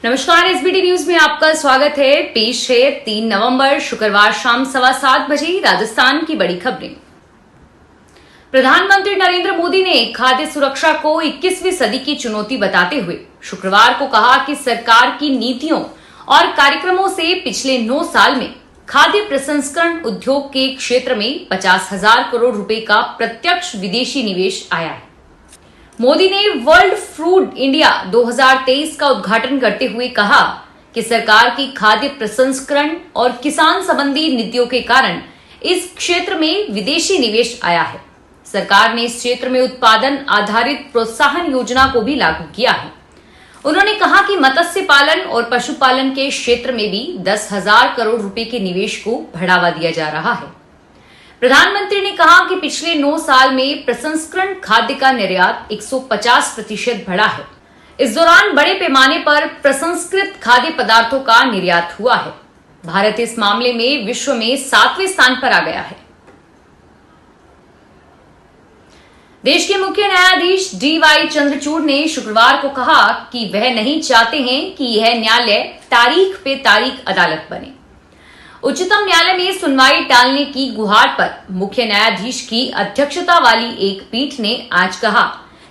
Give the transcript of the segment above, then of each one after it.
नमस्कार, SBT news में आपका स्वागत है। पेश है 3 नवंबर शुक्रवार शाम 7:15 बजे राजस्थान की बड़ी खबरें। प्रधानमंत्री नरेंद्र मोदी ने खाद्य सुरक्षा को 21वीं सदी की चुनौती बताते हुए शुक्रवार को कहा कि सरकार की नीतियों और कार्यक्रमों से पिछले 9 साल में खाद्य प्रसंस्करण उद्योग के क्षेत्र में 50,000 करोड़ रुपए का प्रत्यक्ष विदेशी निवेश आया है। मोदी ने वर्ल्ड फूड इंडिया 2023 का उद्घाटन करते हुए कहा कि सरकार की खाद्य प्रसंस्करण और किसान संबंधी नीतियों के कारण इस क्षेत्र में विदेशी निवेश आया है। सरकार ने इस क्षेत्र में उत्पादन आधारित प्रोत्साहन योजना को भी लागू किया है। उन्होंने कहा कि मत्स्य पालन और पशुपालन के क्षेत्र में भी 10,000 करोड़ रुपए के निवेश को बढ़ावा दिया जा रहा है। प्रधानमंत्री ने कहा कि पिछले 9 साल में प्रसंस्करण खाद्य का निर्यात 150% बढ़ा है। इस दौरान बड़े पैमाने पर प्रसंस्कृत खाद्य पदार्थों का निर्यात हुआ है। भारत इस मामले में विश्व में 7वें स्थान पर आ गया है। देश के मुख्य न्यायाधीश DY चंद्रचूड़ ने शुक्रवार को कहा कि वह नहीं चाहते हैं कि यह न्यायालय तारीख पे तारीख अदालत बने। उच्चतम न्यायालय में सुनवाई टालने की गुहार पर मुख्य न्यायाधीश की अध्यक्षता वाली एक पीठ ने आज कहा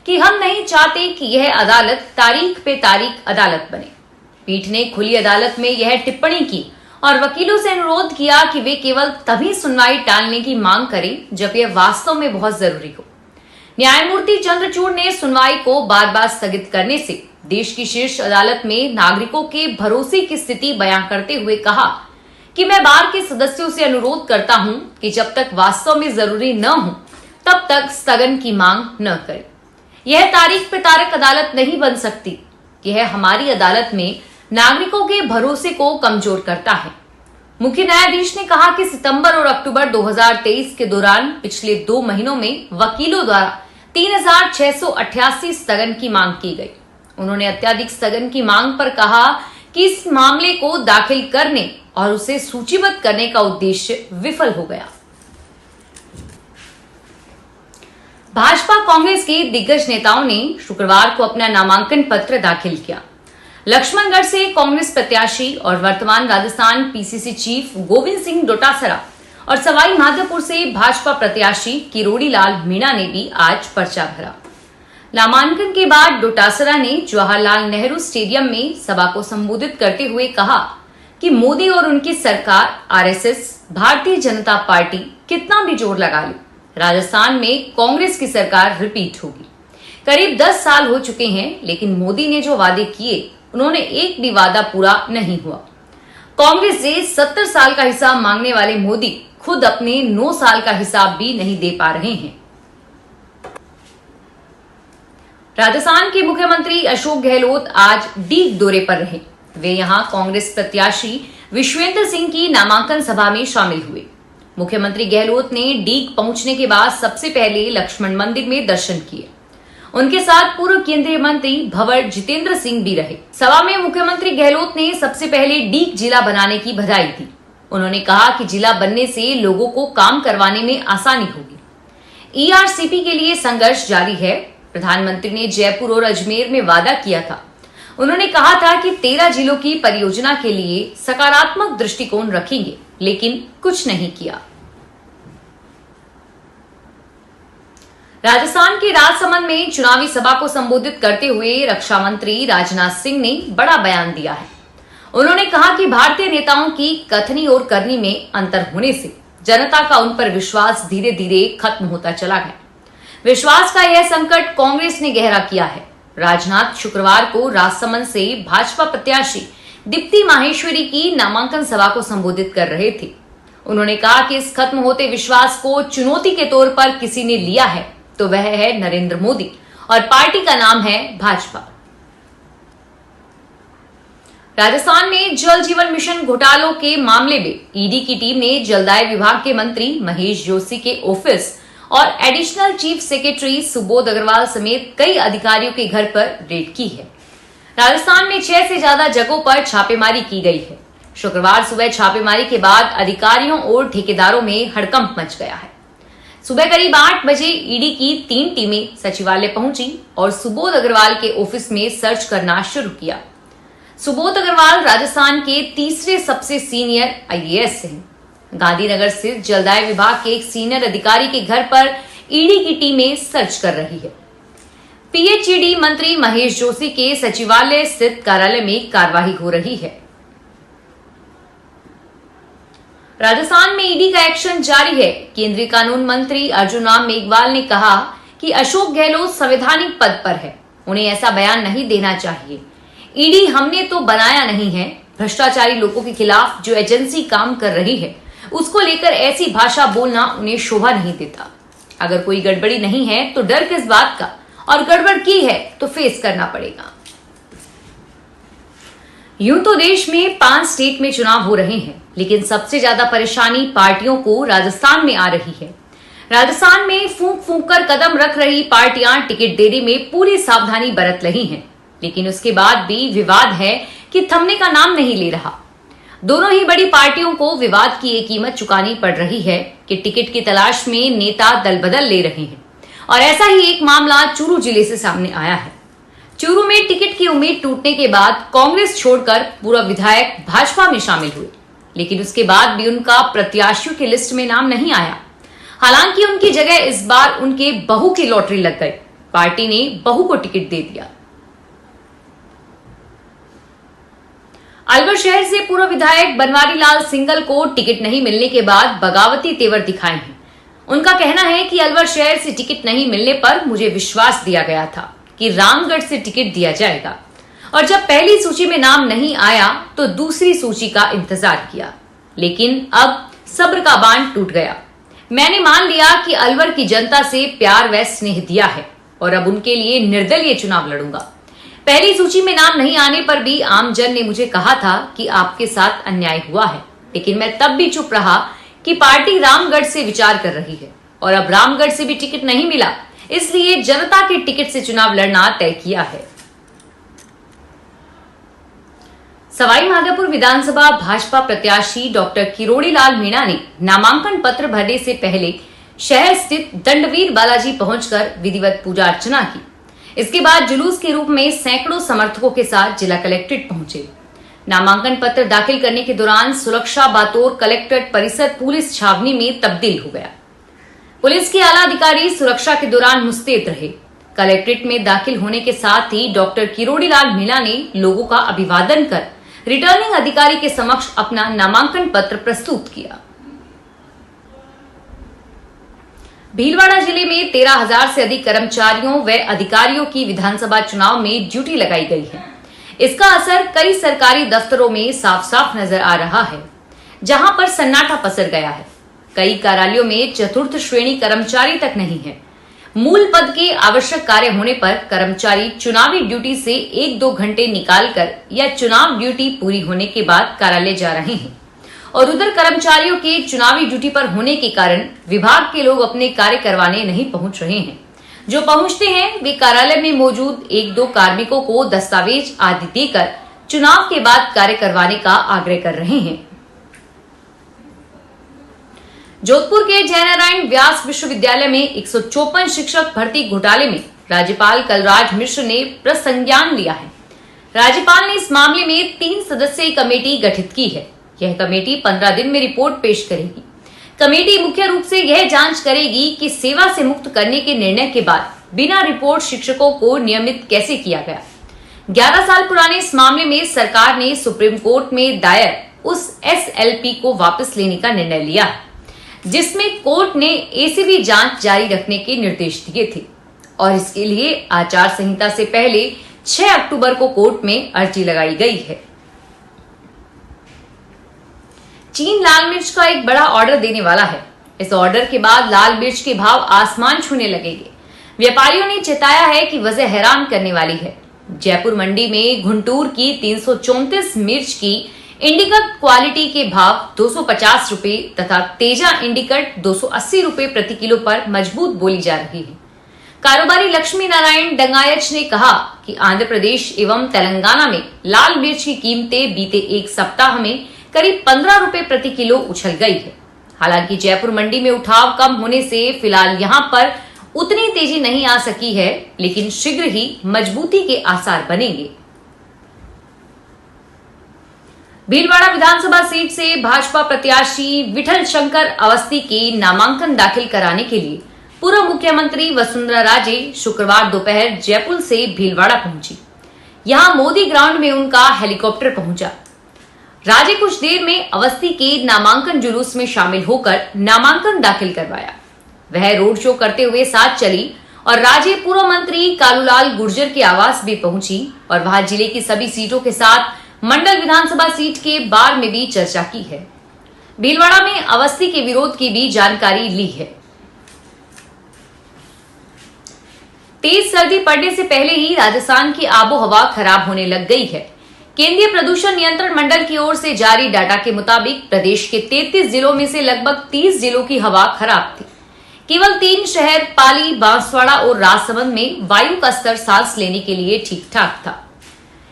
कि हम नहीं चाहते कि यह अदालत तारीख पे तारीख अदालत बने। पीठ ने खुली अदालत में यह टिप्पणी की और वकीलों से अनुरोध किया कि वे केवल तभी सुनवाई टालने की मांग करें जब यह वास्तव में बहुत जरूरी हो। न्यायमूर्ति चंद्रचूड़ ने सुनवाई को बार बार स्थगित करने से देश की शीर्ष अदालत में नागरिकों के भरोसे की स्थिति बयां करते हुए कहा कि मैं बार के सदस्यों से अनुरोध करता हूं कि जब तक वास्तव में जरूरी न हो तब तक स्थगन की मांग न करें। यह तारीख पे तारीख अदालत नहीं बन सकती। यह हमारी अदालत में नागरिकों के भरोसे को कमजोर करता है। मुख्य न्यायाधीश ने कहा कि सितंबर और अक्टूबर 2023 के दौरान पिछले 2 महीनों में वकीलों द्वारा 3,688 स्थगन की मांग की गई। उन्होंने अत्यधिक स्थगन की मांग पर कहा कि इस मामले को दाखिल करने और उसे सूचीबद्ध करने का उद्देश्य विफल हो गया। भाजपा कांग्रेस के दिग्गज नेताओं ने शुक्रवार को अपना नामांकन पत्र दाखिल किया। लक्ष्मणगढ़ से कांग्रेस प्रत्याशी और वर्तमान राजस्थान PCC चीफ गोविंद सिंह डोटासरा और सवाई माधोपुर से भाजपा प्रत्याशी किरोड़ी लाल मीणा ने भी आज पर्चा भरा। नामांकन के बाद डोटासरा ने जवाहरलाल नेहरू स्टेडियम में सभा को संबोधित करते हुए कहा कि मोदी और उनकी सरकार RSS, भारतीय जनता पार्टी कितना भी जोर लगा ले, राजस्थान में कांग्रेस की सरकार रिपीट होगी। करीब 10 साल हो चुके हैं, लेकिन मोदी ने जो वादे किए उन्होंने एक भी वादा पूरा नहीं हुआ। कांग्रेस से 70 साल का हिसाब मांगने वाले मोदी खुद अपने 9 साल का हिसाब भी नहीं दे पा रहे हैं। राजस्थान के मुख्यमंत्री अशोक गहलोत आज डीग दौरे पर रहे। वे यहां कांग्रेस प्रत्याशी विश्वेंद्र सिंह की नामांकन सभा में शामिल हुए। मुख्यमंत्री गहलोत ने डीग पहुंचने के बाद सबसे पहले लक्ष्मण मंदिर में दर्शन किए। उनके साथ पूर्व केंद्रीय मंत्री भंवर जितेंद्र सिंह भी रहे। सभा में मुख्यमंत्री गहलोत ने सबसे पहले डीग जिला बनाने की बधाई दी। उन्होंने कहा कि जिला बनने से लोगों को काम करवाने में आसानी होगी। ERCP के लिए संघर्ष जारी है। प्रधानमंत्री ने जयपुर और अजमेर में वादा किया था। उन्होंने कहा था कि 13 जिलों की परियोजना के लिए सकारात्मक दृष्टिकोण रखेंगे, लेकिन कुछ नहीं किया। राजस्थान के राजसमंद में चुनावी सभा को संबोधित करते हुए रक्षा मंत्री राजनाथ सिंह ने बड़ा बयान दिया है। उन्होंने कहा कि भारतीय नेताओं की कथनी और करनी में अंतर होने से जनता का उन पर विश्वास धीरे धीरे खत्म होता चला गया। विश्वास का यह संकट कांग्रेस ने गहरा किया है। राजनाथ शुक्रवार को राजसमंद से भाजपा प्रत्याशी दीप्ति माहेश्वरी की नामांकन सभा को संबोधित कर रहे थे। उन्होंने कहा कि इस खत्म होते विश्वास को चुनौती के तौर पर किसी ने लिया है तो वह है नरेंद्र मोदी और पार्टी का नाम है भाजपा। राजस्थान में जल जीवन मिशन घोटालों के मामले में ईडी की टीम ने जलदाय विभाग के मंत्री महेश जोशी के ऑफिस और additional chief secretary Subodh Agarwal समेत कई अधिकारियों के घर पर रेड की है। राजस्थान में 6 से ज्यादा जगहों पर छापेमारी की गई है। शुक्रवार सुबह छापेमारी के बाद अधिकारियों और ठेकेदारों में हड़कंप मच गया है। सुबह करीब 8 बजे ईडी की 3 टीमें सचिवालय पहुंची और सुबोध अग्रवाल के ऑफिस में सर्च करना शुरू किया। सुबोध अग्रवाल राजस्थान के तीसरे सबसे सीनियर IAS हैं। गांधीनगर स्थित जलदाय विभाग के एक सीनियर अधिकारी के घर पर ईडी की टीमें सर्च कर रही है। PHED मंत्री महेश जोशी के सचिवालय स्थित कार्यालय में कार्रवाई हो रही है। राजस्थान में ईडी का एक्शन जारी है। केंद्रीय कानून मंत्री अर्जुन राम मेघवाल ने कहा कि अशोक गहलोत संवैधानिक पद पर है, उन्हें ऐसा बयान नहीं देना चाहिए। ईडी हमने तो बनाया नहीं है। भ्रष्टाचारी लोगों के खिलाफ जो एजेंसी काम कर रही है उसको लेकर ऐसी भाषा बोलना उन्हें शोभा नहीं देता। अगर कोई गड़बड़ी नहीं है तो डर किस बात का, और गड़बड़ की है तो फेस करना पड़ेगा। यूं तो देश में 5 स्टेट में चुनाव हो रहे हैं, लेकिन सबसे ज्यादा परेशानी पार्टियों को राजस्थान में आ रही है। राजस्थान में फूंक फूंक कर कदम रख रही पार्टियां टिकट देने में पूरी सावधानी बरत रही हैं, लेकिन उसके बाद भी विवाद है कि थमने का नाम नहीं ले रहा। दोनों ही बड़ी पार्टियों को विवाद की एक कीमत चुकानी पड़ रही है कि टिकट की तलाश में नेता दल बदल ले रहे हैं, और ऐसा ही एक मामला चूरू जिले से सामने आया है। चूरू में टिकट की उम्मीद टूटने के बाद कांग्रेस छोड़कर पूरा विधायक भाजपा में शामिल हुए, लेकिन उसके बाद भी उनका प्रत्याशियों की लिस्ट में नाम नहीं आया। हालांकि उनकी जगह इस बार उनके बहू की लॉटरी लग गई। पार्टी ने बहू को टिकट दे दिया। अलवर शहर से पूर्व विधायक बनवारी लाल सिंगल को टिकट नहीं मिलने के बाद बगावती तेवर दिखाए हैं। उनका कहना है कि अलवर शहर से टिकट नहीं मिलने पर मुझे विश्वास दिया गया था कि रामगढ़ से टिकट दिया जाएगा, और जब पहली सूची में नाम नहीं आया तो दूसरी सूची का इंतजार किया, लेकिन अब सब्र का बांध टूट गया। मैंने मान लिया कि अलवर की जनता से प्यार व स्नेह दिया है और अब उनके लिए निर्दलीय चुनाव लड़ूंगा। पहली सूची में नाम नहीं आने पर भी आमजन ने मुझे कहा था कि आपके साथ अन्याय हुआ है, लेकिन मैं तब भी चुप रहा कि पार्टी रामगढ़ से विचार कर रही है, और अब रामगढ़ से भी टिकट नहीं मिला, इसलिए जनता के टिकट से चुनाव लड़ना तय किया है। सवाई माधोपुर विधानसभा भाजपा प्रत्याशी डॉक्टर किरोड़ी लाल मीणा ने नामांकन पत्र भरने से पहले शहर स्थित दंडवीर बालाजी पहुंचकर विधिवत पूजा अर्चना की। इसके बाद जुलूस के रूप में सैकड़ों समर्थकों के साथ जिला कलेक्ट्रेट पहुंचे। नामांकन पत्र दाखिल करने के दौरान सुरक्षा बातोर कलेक्ट्रेट परिसर पुलिस छावनी में तब्दील हो गया। पुलिस के आला अधिकारी सुरक्षा के दौरान मुस्तैद रहे। कलेक्ट्रेट में दाखिल होने के साथ ही डॉक्टर किरोड़ी लाल मीणा ने लोगों का अभिवादन कर रिटर्निंग अधिकारी के समक्ष अपना नामांकन पत्र प्रस्तुत किया। भीलवाड़ा जिले में 13,000 से अधिक कर्मचारियों व अधिकारियों की विधानसभा चुनाव में ड्यूटी लगाई गई है। इसका असर कई सरकारी दफ्तरों में साफ साफ नजर आ रहा है, जहां पर सन्नाटा पसर गया है। कई कार्यालयों में चतुर्थ श्रेणी कर्मचारी तक नहीं है। मूल पद के आवश्यक कार्य होने पर कर्मचारी चुनावी ड्यूटी से 1-2 घंटे निकालकर या चुनाव ड्यूटी पूरी होने के बाद कार्यालय जा रहे हैं, और उधर कर्मचारियों के चुनावी ड्यूटी पर होने के कारण विभाग के लोग अपने कार्य करवाने नहीं पहुंच रहे हैं। जो पहुंचते हैं वे कार्यालय में मौजूद 1-2 कार्मिकों को दस्तावेज आदि देकर चुनाव के बाद कार्य करवाने का आग्रह कर रहे हैं। जोधपुर के जयनारायण व्यास विश्वविद्यालय में 154 शिक्षक भर्ती घोटाले में राज्यपाल कलराज मिश्र ने प्रसंज्ञान लिया है। राज्यपाल ने इस मामले में 3 सदस्यीय कमेटी गठित की है। यह कमेटी 15 दिन में रिपोर्ट पेश करेगी। कमेटी मुख्य रूप से यह जांच करेगी कि सेवा से मुक्त करने के निर्णय के बाद बिना रिपोर्ट शिक्षकों को नियमित कैसे किया गया। 11 साल पुराने इस मामले में सरकार ने सुप्रीम कोर्ट में दायर उस SLP को वापस लेने का निर्णय लिया, जिसमें कोर्ट ने ACB जांच जारी रखने के निर्देश दिए थे, और इसके लिए आचार संहिता से पहले 6 अक्टूबर को कोर्ट में अर्जी लगाई गई है। चीन लाल मिर्च का एक बड़ा ऑर्डर देने वाला है। इस ऑर्डर के बाद लाल मिर्च के भाव आसमान छूने लगेंगे। व्यापारियों ने चेताया है कि वजह हैरान करने वाली है। जयपुर मंडी में घुंटूर की 334 मिर्च की इंडिकट क्वालिटी के भाव 250 रुपए तथा तेजा इंडिकट 280 रुपए प्रति किलो पर मजबूत बोली जा रही है। कारोबारी लक्ष्मी नारायण डंगायच ने कहा कि आंध्र प्रदेश एवं तेलंगाना में लाल मिर्च की कीमतें बीते एक सप्ताह में करीब 15 रुपए प्रति किलो उछल गई है। हालांकि जयपुर मंडी में उठाव कम होने से फिलहाल यहां पर उतनी तेजी नहीं आ सकी है, लेकिन शीघ्र ही मजबूती के आसार बनेंगे। भीलवाड़ा विधानसभा सीट से भाजपा प्रत्याशी विठल शंकर अवस्थी के नामांकन दाखिल कराने के लिए पूर्व मुख्यमंत्री वसुंधरा राजे शुक्रवार दोपहर जयपुर से भीलवाड़ा पहुंची। यहां मोदी ग्राउंड में उनका हेलीकॉप्टर पहुंचा। राजे कुछ देर में अवस्थी के नामांकन जुलूस में शामिल होकर नामांकन दाखिल करवाया। वह रोड शो करते हुए साथ चली और राजे पूर्व मंत्री कालूलाल गुर्जर के आवास भी पहुंची और वहां जिले की सभी सीटों के साथ मंडल विधानसभा सीट के बारे में भी चर्चा की है। भीलवाड़ा में अवस्थी के विरोध की भी जानकारी ली है। तेज सर्दी पड़ने से पहले ही राजस्थान की आबोहवा खराब होने लग गई है। केंद्रीय प्रदूषण नियंत्रण मंडल की ओर से जारी डाटा के मुताबिक प्रदेश के 33 जिलों में से लगभग 30 जिलों की हवा खराब थी। केवल 3 शहर पाली, बांसवाड़ा और राजसमंद में वायु का स्तर सांस लेने के लिए ठीक ठाक था।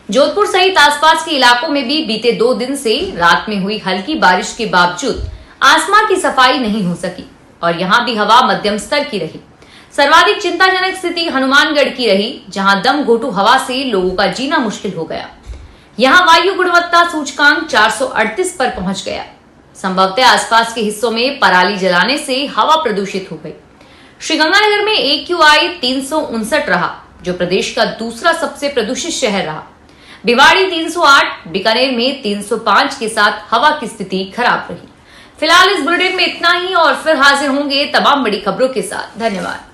जोधपुर सहित आसपास के इलाकों में भी बीते 2 दिन से रात में हुई हल्की बारिश के बावजूद आसमान की सफाई नहीं हो सकी और यहाँ भी हवा मध्यम स्तर की रही। सर्वाधिक चिंताजनक स्थिति हनुमानगढ़ की रही, जहां दम घोटू हवा से लोगों का जीना मुश्किल हो गया। यहां वायु गुणवत्ता सूचकांक 438 पर पहुंच गया। संभवतः आसपास के हिस्सों में पराली जलाने से हवा प्रदूषित हो गई। श्रीगंगानगर में AQI 359 रहा, जो प्रदेश का दूसरा सबसे प्रदूषित शहर रहा। भिवाड़ी 308, बीकानेर में 305 के साथ हवा की स्थिति खराब रही। फिलहाल इस बुलेटिन में इतना ही और फिर हाजिर होंगे तमाम बड़ी खबरों के साथ। धन्यवाद।